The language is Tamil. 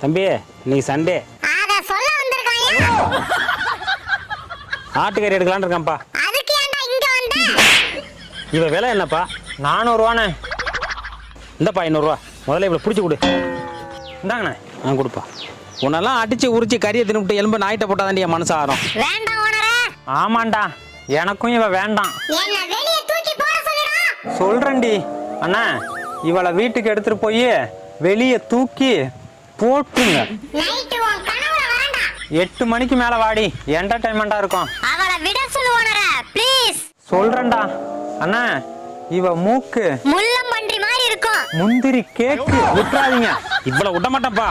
தம்பி நீ சண்டே அத சொல்ல வந்திருக்காயா? ஆட்டுக்கறி எடுக்கலான்னு இருக்கேன்ப்பா. அதுக்கு ஏன்டா இங்க வந்த? இவ விலை என்னப்பா? 400 ரூபாண்ணே. இந்தப்பா 500 ரூபா. முதல்ல இவ்வளோ பிடிச்சி கொடு. இந்தாங்கண்ணே. கொடுப்பா. உன்னெல்லாம் அடிச்சு உரிச்சு கறியை தின்னுட்டு எலும்பு நாயிட்ட போட்டா தாண்டி என் மனசு ஆறும். வேண்டாம் ஓனரே. ஆமாண்டா, எனக்கும் இவ வேண்டாம். என்ன வெளிய தூக்கி போட சொல்லுடா. சொல்றேன்டி அண்ணா, இவளை வீட்டுக்கு எடுத்துட்டு போய் வெளியே தூக்கி போட்டுங்க. நைட் உன் கனவுல வரேன்டா. 8 மணிக்கு மேல வாடி, என்டர்டைன்மெண்டா இருக்கும். அவளை விட சொல்லு ஓனரே, ப்ளீஸ். சொல்றேன்டா அண்ணா, இவ மூக்கு முள்ளம்பன்றி மாதிரி இருக்கும். முந்திரி கேக்கு, விட்டுறாதீங்க. இவ்வளவு விட மாட்டேன்ப்பா.